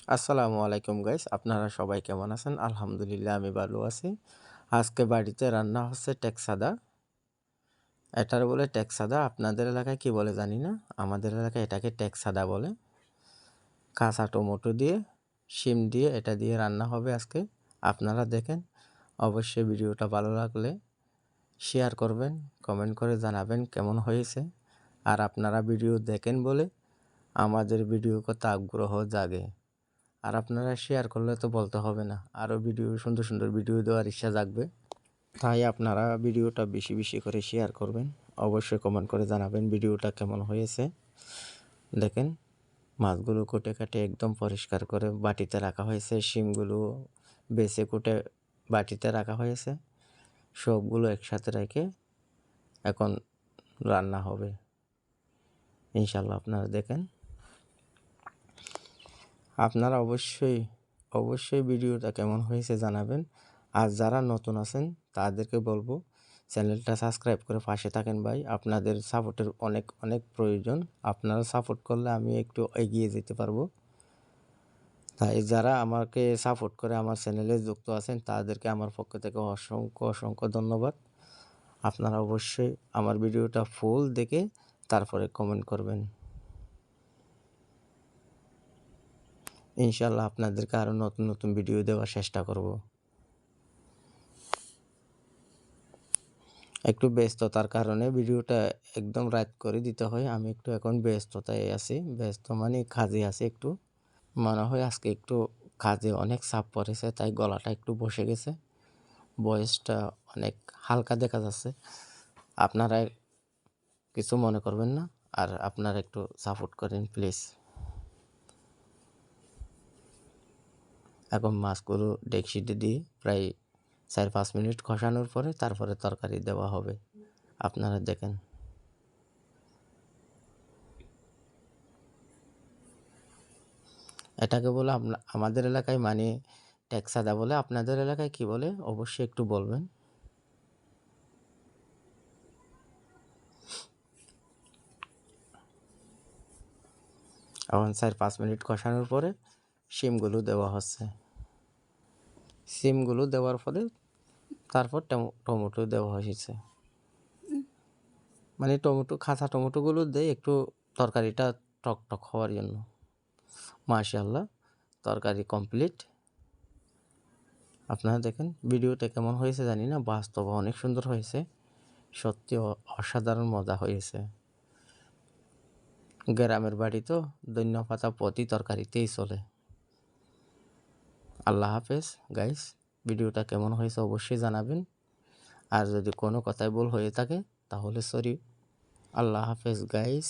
আসসালামু আলাইকুম গাইস, আপনারা সবাই কেমন আছেন? আলহামদুলিল্লাহ আমি ভালো আছি। আজকে বাড়িতে রান্না হচ্ছে টেকসাদা। এটার বলে টেকসাদা, আপনাদের এলাকায় কি বলে জানি না। আমাদের এলাকায় এটাকে টেকসাদা বলে। কাঁচা টমেটো দিয়ে, শিম দিয়ে এটা দিয়ে রান্না হবে আজকে। আপনারা দেখেন। অবশ্যই ভিডিওটা ভালো লাগলে শেয়ার করবেন, কমেন্ট করে জানাবেন কেমন হয়েছে। আর আপনারা ভিডিও দেখেন বলে আমাদের ভিডিও করতে আগ্রহ জাগে। আর আপনারা শেয়ার করলে তো বলতে হবে না, আরও ভিডিও সুন্দর সুন্দর ভিডিও দেওয়ার ইচ্ছা জাগবে। তাই আপনারা ভিডিওটা বেশি বেশি করে শেয়ার করবেন। অবশ্যই কমেন্ট করে জানাবেন ভিডিওটা কেমন হয়েছে। দেখেন, মাছগুলো কুটে কাটে একদম পরিষ্কার করে বাটিতে রাখা হয়েছে। শিমগুলো বেছে কুটে বাটিতে রাখা হয়েছে। সবগুলো একসাথে রেখে এখন রান্না হবে ইনশাল্লাহ। আপনারা দেখেন। আপনারা অবশ্যই ভিডিওটা কেমন হয়েছে জানাবেন। আর যারা নতুন আছেন তাদেরকে বলবো চ্যানেলটা সাবস্ক্রাইব করে পাশে থাকেন ভাই। আপনাদের সাপোর্টের অনেক অনেক প্রয়োজন। আপনারা সাপোর্ট করলে আমি একটু এগিয়ে যেতে পারবো। তাই যারা আমাকে সাপোর্ট করে আমার চ্যানেলে যুক্ত আছেন তাদেরকে আমার পক্ষ থেকে অসংখ্য অসংখ্য ধন্যবাদ। আপনারা অবশ্যই আমার ভিডিওটা ফুল দেখে তারপরে কমেন্ট করবেন। ইনশাল্লাহ আপনাদেরকে আরও নতুন নতুন ভিডিও দেওয়ার চেষ্টা করব। একটু ব্যস্ততার কারণে ভিডিওটা একদম রাত করে দিতে হয়। আমি একটু এখন ব্যস্ততায় আছি। ব্যস্ত মানে কাজে আছি একটু। মনে হয় আজকে একটু কাজে অনেক চাপ পড়েছে, তাই গলাটা একটু বসে গেছে। ভয়েসটা অনেক হালকা দেখা যাচ্ছে। আপনারা কিছু মনে করবেন না, আর আপনারা একটু সাপোর্ট করেন প্লিজ। এখন মাছগুলো ডেকচিতে দিয়ে প্রায় 4-5 মিনিট কষানোর পরে তারপরে তরকারি দেওয়া হবে। আপনারা দেখেন। এটাকে বলে আমাদের এলাকায় মানে টেকসাদা বলে। আপনাদের এলাকায় কি বলে অবশ্যই একটু বলবেন। এখন 4-5 মিনিট কষানোর পরে শিমগুলো দেওয়া হচ্ছে। শিমগুলো দেওয়ার পরে তারপর টমেটো দেওয়া হয়েছে। মানে কাঁচা টমেটোগুলো দেয় একটু তরকারিটা টক টক হওয়ার জন্য। মাশাআল্লাহ, তরকারি কমপ্লিট। আপনারা দেখেন ভিডিওটা কেমন হয়েছে জানি না, বাস্তবে অনেক সুন্দর হয়েছে। সত্যি অসাধারণ মজা হয়েছে। গ্রামের বাড়ি তো ধনিয়া পাতা প্রতি তরকারিতেই চলে। আল্লাহ হাফেজ গাইস। ভিডিওটা কেমন হয়েছে অবশ্যই জানাবেন। আর যদি কোনো কথায় ভুল হয়ে থাকে তাহলে সরি। আল্লাহ হাফেজ গাইস।